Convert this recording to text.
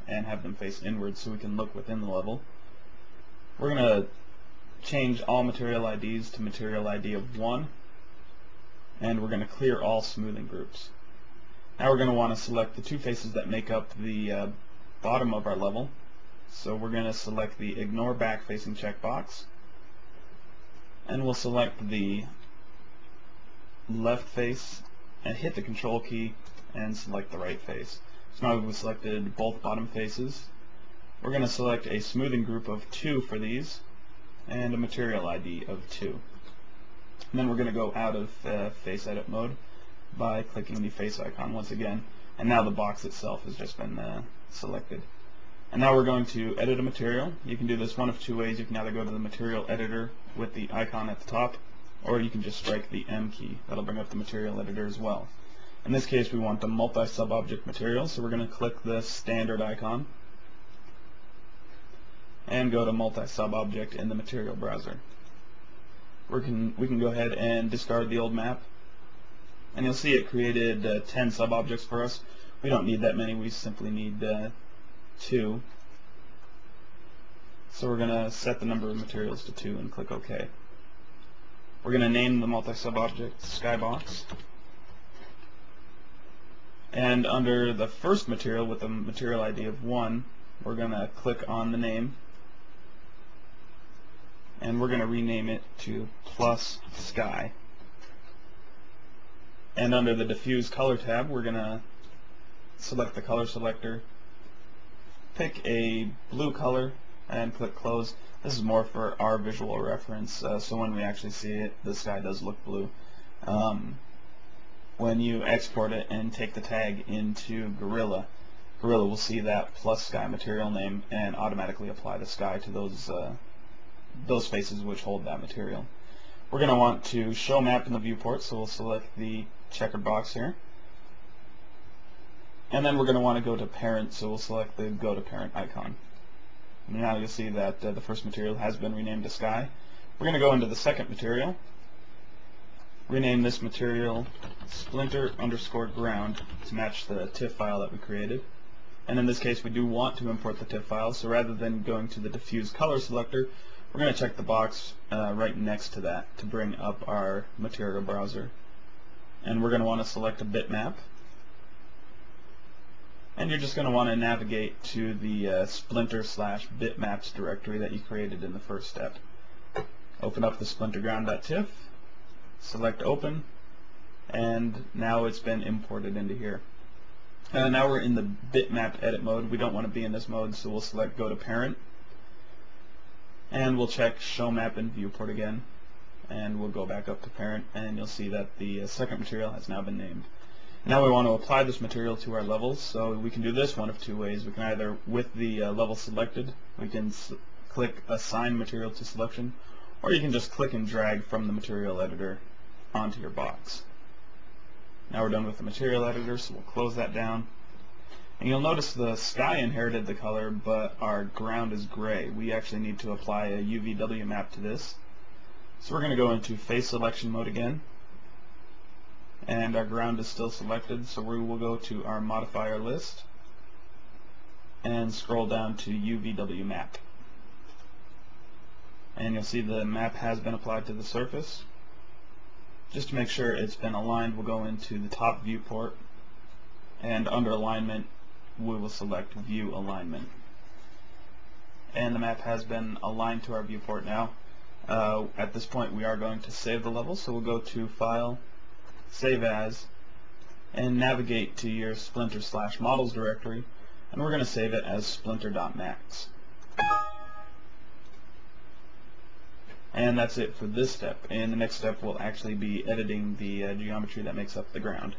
and have them face inward so we can look within the level. We're going to change all material IDs to material ID of 1, and we're going to clear all smoothing groups. Now we're going to want to select the two faces that make up the bottom of our level. So we're going to select the Ignore Back Facing checkbox, and we'll select the left face and hit the Control key and select the right face. So now we've selected both bottom faces. We're going to select a smoothing group of 2 for these and a material ID of 2. And then we're going to go out of face edit mode by clicking the face icon once again, and now the box itself has just been selected. And now we're going to edit a material. You can do this one of two ways. You can either go to the material editor with the icon at the top, or you can just strike the M key. That'll bring up the material editor as well. In this case we want the multi-sub-object material, so we're going to click the standard icon and go to multi-sub-object in the material browser. We can go ahead and discard the old map, and you'll see it created 10 sub-objects for us. We don't need that many, we simply need 2. So we're going to set the number of materials to 2 and click OK. We're going to name the multi-sub-object Skybox. And under the first material with the material ID of 1, we're going to click on the name, and we're going to rename it to Plus Sky. And under the Diffuse Color tab, we're going to select the color selector, pick a blue color, and click Close. This is more for our visual reference, so when we actually see it, the sky does look blue. When you export it and take the tag into Gorilla will see that Plus Sky material name and automatically apply the sky to those faces which hold that material. We're going to want to show map in the viewport, so we'll select the checkered box here. And then we're going to want to go to parent, so we'll select the go to parent icon. And now you'll see that the first material has been renamed to sky. We're going to go into the second material, rename this material splinter_ground to match the TIFF file that we created. And in this case we do want to import the TIFF file, so rather than going to the diffuse color selector, we're going to check the box right next to that to bring up our material browser. And we're going to want to select a bitmap. And you're just going to want to navigate to the splinter/bitmaps directory that you created in the first step. Open up the splinterground.tiff, select open, and now it's been imported into here. Now we're in the bitmap edit mode. We don't want to be in this mode, so we'll select go to parent, and we'll check show map in viewport again, and we'll go back up to parent, and you'll see that the second material has now been named. Now we want to apply this material to our levels, so we can do this one of two ways. We can either, with the level selected, we can click assign material to selection, or you can just click and drag from the material editor onto your box. Now we're done with the material editor, so we'll close that down. And you'll notice the sky inherited the color, but our ground is gray. We actually need to apply a UVW map to this. So we're going to go into face selection mode again. And our ground is still selected, so we will go to our modifier list and scroll down to UVW map. And you'll see the map has been applied to the surface. Just to make sure it's been aligned, we'll go into the top viewport, and under alignment we will select view alignment. And the map has been aligned to our viewport now. At this point we are going to save the level, so we'll go to File, Save As, and navigate to your splinter/models directory, and we're going to save it as splinter.max. And that's it for this step. In the next step we'll actually be editing the geometry that makes up the ground.